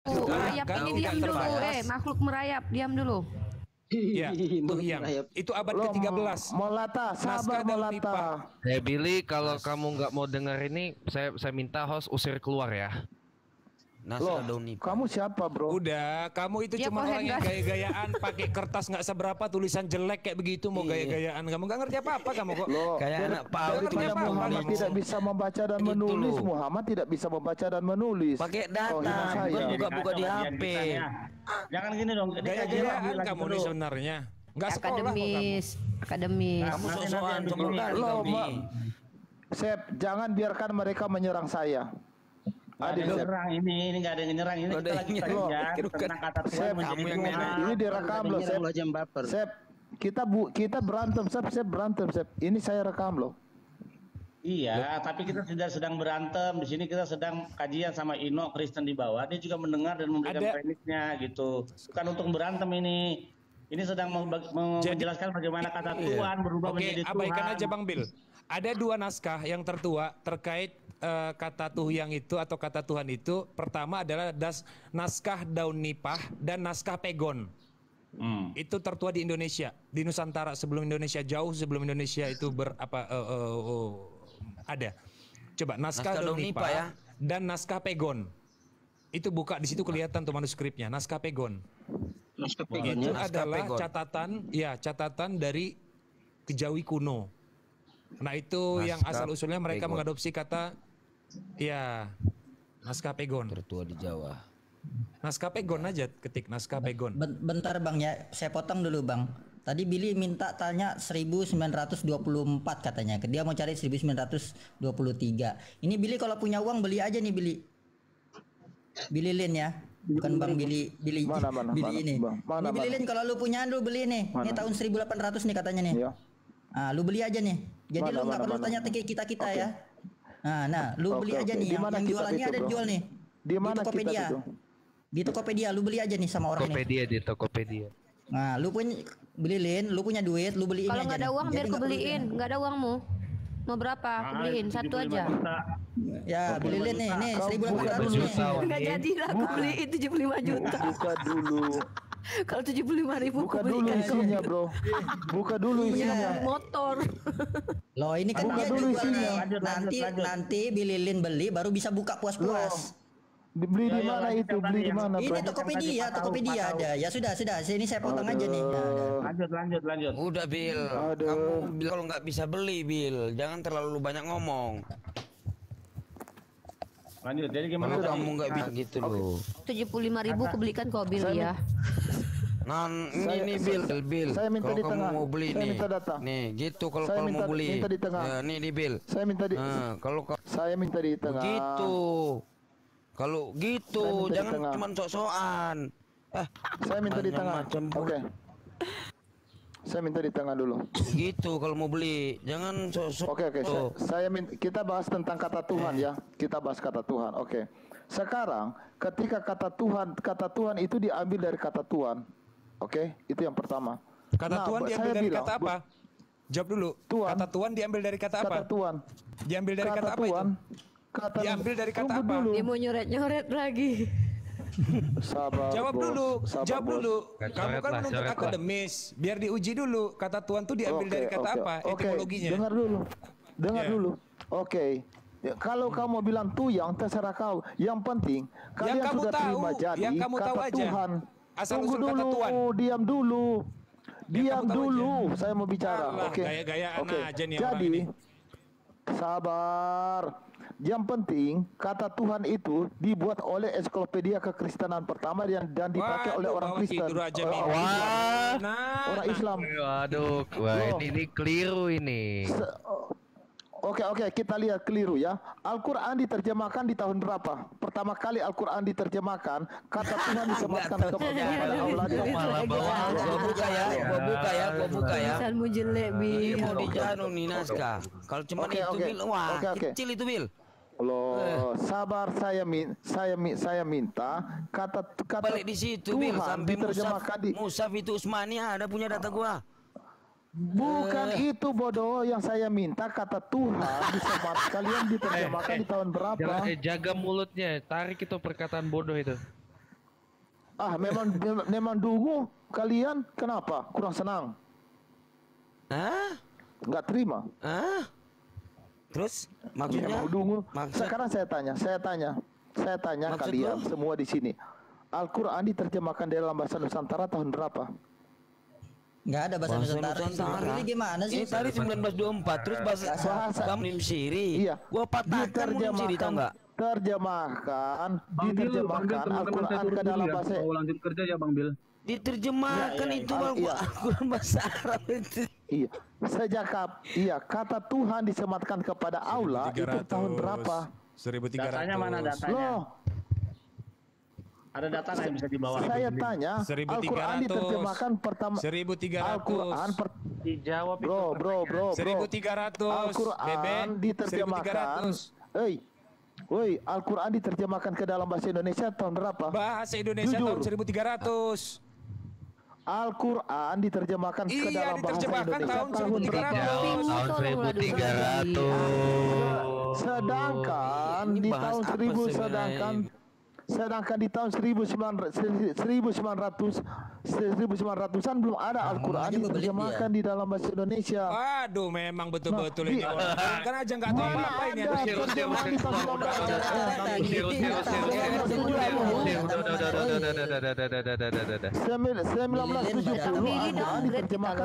Merayap ini diam dulu, makhluk merayap diam dulu. Ya, itu abad ke-13. Molata, sabar Molata. Billy, kalau kamu nggak mau dengar ini, saya minta host usir keluar ya. Kamu siapa bro? Udah, kamu itu cuma orang yang gaya-gayaan, pakai kertas nggak seberapa, tulisan jelek kayak begitu, mau gaya-gayaan. Kamu nggak ngerti apa-apa kamu kok. Kayak anak Paul itu Muhammad tidak bisa membaca dan menulis. Muhammad tidak bisa membaca dan menulis. Pakai data, buka-buka di HP. Jangan gini dong. Gaya-gayaan kamu nih sebenarnya. Nggak sekolah akademis. Kamu sosokan Sep, jangan biarkan mereka menyerang saya. Ada nyerang ini nggak ada yang nyerang ini kita lagi tentang kata Tuhan ini direkam loh Sep. Kita berantem Sep berantem Sep. Ini saya rekam loh. Iya, tapi kita tidak sedang berantem. Di sini kita sedang kajian sama Ino Kristen di bawah. Dia juga mendengar dan memberikan premisnya gitu. Bukan untuk berantem ini. Ini sedang menjelaskan bagaimana kata Tuhan berubah menjadi Tuhan. Abaikan aja Bang Bil. Ada dua naskah yang tertua terkait kata Tuhyang itu atau kata Tuhan itu. Pertama adalah naskah Daun Nipah dan naskah Pegon. Itu tertua di Indonesia, di Nusantara sebelum Indonesia, jauh sebelum Indonesia itu ada. Coba naskah Daun Nipah ya, dan naskah Pegon. Itu buka di situ kelihatan tuh manuskripnya, naskah Pegon. Itu adalah catatan dari Kejawi kuno. Nah itu yang asal usulnya mereka mengadopsi kata naskah Pegon. Tertua di Jawa. Naskah Pegon aja, ketik naskah Pegon. Bentar Bang ya, saya potong dulu Bang. Tadi Billy minta tanya 1924 katanya. Dia mau cari 1923. Ini Billy kalau punya uang beli aja nih Billy. Billy Lin ya. Bukan Bang Billy ini. Billy Lin kalau lu punya lu beli nih. Ini tahun 1800 nih katanya nih. Lu beli aja nih. Jadi lu nggak perlu tanya kita ya. Nah, lu beli aja nih. Yang jualannya ada dijual nih. Di mana Tokopedia? Di Tokopedia, lu beli aja nih sama orang ini. Di Tokopedia. Nah, lu beliin, lu punya duit, lu beliin aja. Kalau nggak ada uang biar kebeliin, nggak ada uangmu. Mau berapa? Beliin satu aja. Ya, beliin nih 1.800 nih. Nggak jadi lah, aku beliin 75 juta. Buka dulu. Kalau 75.000 buka dulu isinya bro. Buka dulu isinya. Motor. Loh ini kan dia jual nih. Nanti Bililin beli baru bisa buka puas-puas. Beli di mana itu? Beli di mana? Ini Tokopedia ada. Ya sudah. Sini saya potong aja nih. Lanjut. Udah Bil. Kamu kalau nggak bisa beli Bil, jangan terlalu banyak ngomong. Lanjut. Jadi gimana? Kamu nggak bisa gitu loh. 75.000 kebelikan kok Bil ya. Ini Bil. Saya minta kalau di tengah. Kamu mau beli saya nih. Minta data. Nih, gitu kalau kamu mau beli. Minta di tengah. Ya, nih Bil. Saya minta di. Saya minta di tengah. Gitu. Kalau gitu jangan cuma sok-sokan. Saya minta di tengah. Oke. Saya minta di tengah dulu. Gitu kalau mau beli, jangan sok-sok. Oke. Kita bahas tentang kata Tuhan ya. Kita bahas kata Tuhan. Oke. Sekarang ketika kata Tuhan itu diambil dari kata Tuhan. Oke, itu yang pertama. Kata Tuhan diambil dari kata apa? Jawab dulu. Kata Tuhan diambil dari kata apa? Kata Tuhan. Diambil dari kata apa itu? Diambil dari kata apa? Dia mau nyoret lagi. Sabar. Jawab dulu. Kamu kan menuntut akademis. Biar diuji dulu. Kata Tuhan tuh diambil dari kata apa? Etimologinya. Dengar dulu. Oke. Ya, kalau kamu bilang Tuyang terserah kau. Yang penting kalian sudah terima jadi kata Tuhan. Tunggu dulu. Diam dulu. Saya mau bicara. Oke. Gaya-gayaan aja nih jadi orang ini. Sabar. Yang penting kata Tuhan itu dibuat oleh ensiklopedia kekristenan pertama dan dipakai oleh orang Kristen. Orang Islam. Waduh, ini keliru ini. Oke, kita lihat keliru ya. Al-Quran diterjemahkan di tahun berapa? Pertama kali Al-Quran diterjemahkan, kata Tuhan disematkan kepada Allah. Gua buka ya. Tulisanmu jelek Bil. Mau dijanu nih naskah. Kalau cuma itu Bil, wah kecil itu Bil. Loh, sabar saya minta kata balik di situ Bil, sampai Musaf itu Usmani ada punya data gua. Bukan itu bodoh yang saya minta kata Tuhan disemat kalian diterjemahkan di tahun berapa? Jaga mulutnya, tarik itu perkataan bodoh itu. memang dungu kalian. Kenapa? Kurang senang? Nggak terima? Terus maksudnya? Memang dungu. Sekarang saya tanya kalian semua di sini. Al-Quran diterjemahkan dalam bahasa Nusantara tahun berapa? Nggak ada bahasa Nusantara. Ini gimana sih? Ini tadi 1924, terus bahasa Munim Siri. Iya. Gua patahkan Munim Siri, tau nggak? Diterjemahkan Al-Quran ke dalam bahasa. Lanjut kerja ya Bang Bil. Diterjemahkan itu Al-Quran bahasa Arab itu. Iya. Kata Tuhan disematkan kepada Allah itu tahun berapa? 1300. Datanya mana datanya? Loh, ada data yang bisa dibawa? saya tanya, 1300. Al-Quran diterjemahkan pertama. 1300. Al-Quran Dijawab itu. bro. 1300. Al-Quran diterjemahkan. Al-Quran diterjemahkan ke dalam bahasa Indonesia tahun berapa? Bahasa Indonesia Jujur. tahun 1300. Al-Quran diterjemahkan ke dalam bahasa Indonesia tahun berapa? 1300. Sedangkan di tahun 1000 sedangkan di tahun 1900-an belum ada Al-Quran diterjemahkan di dalam bahasa Indonesia. Aduh, memang betul-betul ini orang kan aja nggak tahu apa ini.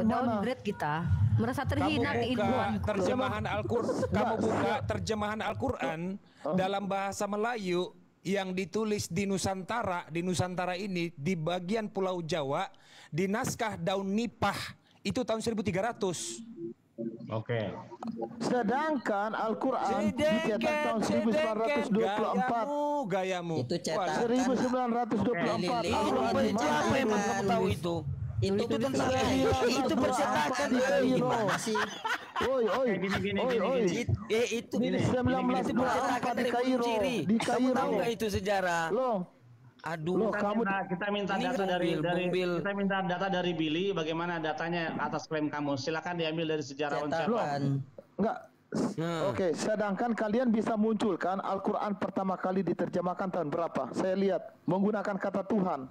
Downgrade kita. Merasa terhina keilmuan. Terjemahan Al-Quran, kamu buka terjemahan Al-Quran dalam bahasa Melayu yang ditulis di Nusantara ini di bagian Pulau Jawa di naskah daun nipah itu tahun 1300. Oke. Sedangkan Al-Quran dicetak tahun 1924. Gayamu. Itu cetak 1924. Siapa emang kamu tahu itu? Itu tentang itu percetakan itu 1924 di Kairo. Kamu tahu nggak itu sejarah? Loh, Kita minta data dari Billy. Bagaimana datanya atas klaim kamu? Silakan diambil dari sejarawan. Enggak. Oke, sedangkan kalian bisa munculkan Al-Quran pertama kali diterjemahkan tahun berapa? Saya lihat menggunakan kata Tuhan.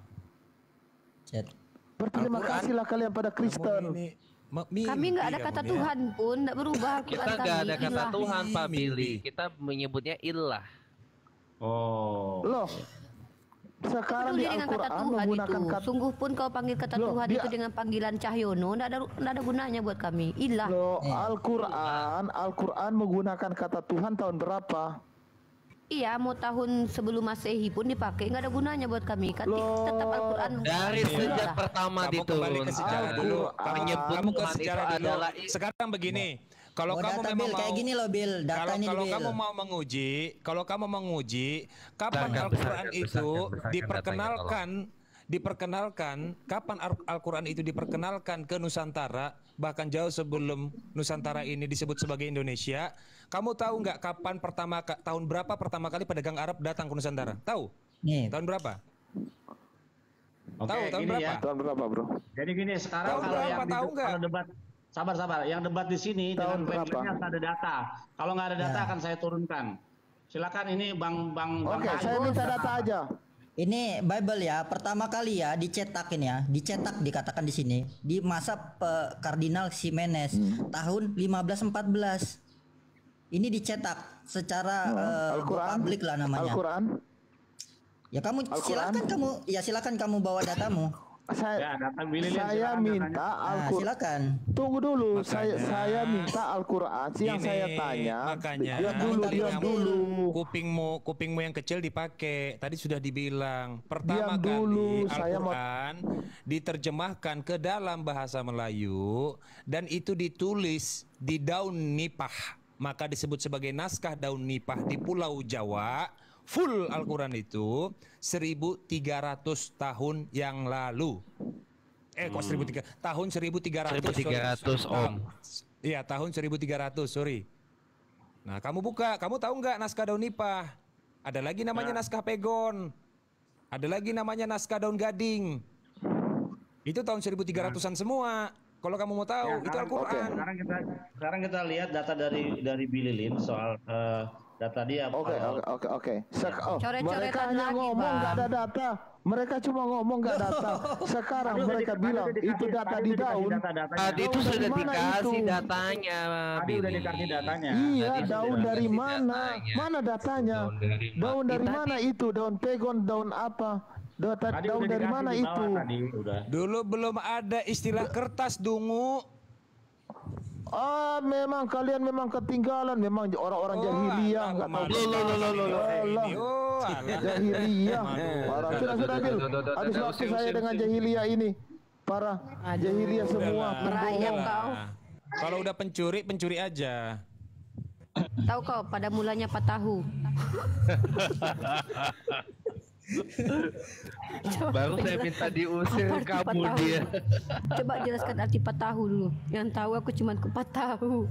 Berterima kasihlah kalian pada Kristen. Kami nggak ada kata Tuhan pun, nggak berubah. Kita nggak ada kata Tuhan, Pak Billy. Kita menyebutnya ilah. Loh, sekarang di Al-Quran menggunakan kata. Sungguh pun kau panggil kata Tuhan itu dengan panggilan Cahyono, nggak ada gunanya buat kami. Ilah. Loh, Al-Quran menggunakan kata Tuhan tahun berapa? Iya, mau tahun sebelum Masehi pun dipakai, nggak ada gunanya buat kami. Kan tetap Al-Quran. Dari sejak pertama kembali ke sejarah dulu. Kamu ke sejarah dulu. adalah Sekarang begini, kalau kamu memang kayak gini loh, Bil, datanya kalau Bil. kamu mau menguji kapan Al-Quran itu diperkenalkan, kapan Al-Quran itu diperkenalkan ke Nusantara, bahkan jauh sebelum Nusantara ini disebut sebagai Indonesia. Kamu tahu nggak kapan tahun berapa pertama kali pedagang Arab datang ke Nusantara? Tahu? Nih. Tahun berapa? Tahu tahun berapa? Tahun berapa, bro? Jadi gini, sekarang kalau debat, sabar. Yang debat di sini tahun dengan klaimnya ada data. Kalau nggak ada data akan saya turunkan. Silakan ini Bang. Oke, saya minta data aja. Ini Bible ya, pertama kali ya dicetak dikatakan di sini di masa Kardinal Ximenes tahun 1514. Ini dicetak secara publik lah namanya. Al-Quran. Ya silakan kamu bawa datamu. Saya minta Al-Quran. Silakan. Tunggu dulu, saya minta Al-Quran. Yang saya tanya. Makanya diam dulu. Kupingmu yang kecil dipakai. Tadi sudah dibilang. Pertama Diam dulu, kali Al-Quran diterjemahkan ke dalam bahasa Melayu dan itu ditulis di daun nipah. Maka disebut sebagai naskah daun nipah di Pulau Jawa. Full Al-Quran itu 1300 tahun yang lalu. Kok 1300? Tahun 1300. 1300 Om. Iya, tahun 1300, sorry. Nah, kamu tahu nggak naskah daun nipah? Ada lagi namanya naskah pegon. Ada lagi namanya naskah daun gading. Itu tahun 1300-an semua. Kalau kamu mau tahu, itu Al-Quran. Sekarang kita lihat data dari Billy Lin soal data dia. Oke. Coret-coretan Mereka hanya lagi, ngomong Bang. nggak ada data. Mereka cuma ngomong nggak datang. Sekarang mereka bilang itu data di daun. Tadi itu sudah dikasih datanya. Tadi udah dikasih datanya. Iya, daun dari mana? Mana datanya? Daun dari mana itu? Daun pegon, daun apa? Daun dari mana itu? Dulu belum ada istilah kertas dungu. Memang kalian memang ketinggalan, memang orang-orang jahiliyah nggak tahu. Jahiliyah. Parah. Sudah Bil. Habis waktu saya dengan jahiliyah ini. Parah. Jahiliyah semua. Merayap kau. Kalau udah pencuri aja. Tahu kau pada mulanya patahu. Baru saya minta diusir kamu dia. Coba jelaskan arti patahu dulu. Yang tahu aku cuma ke patahu.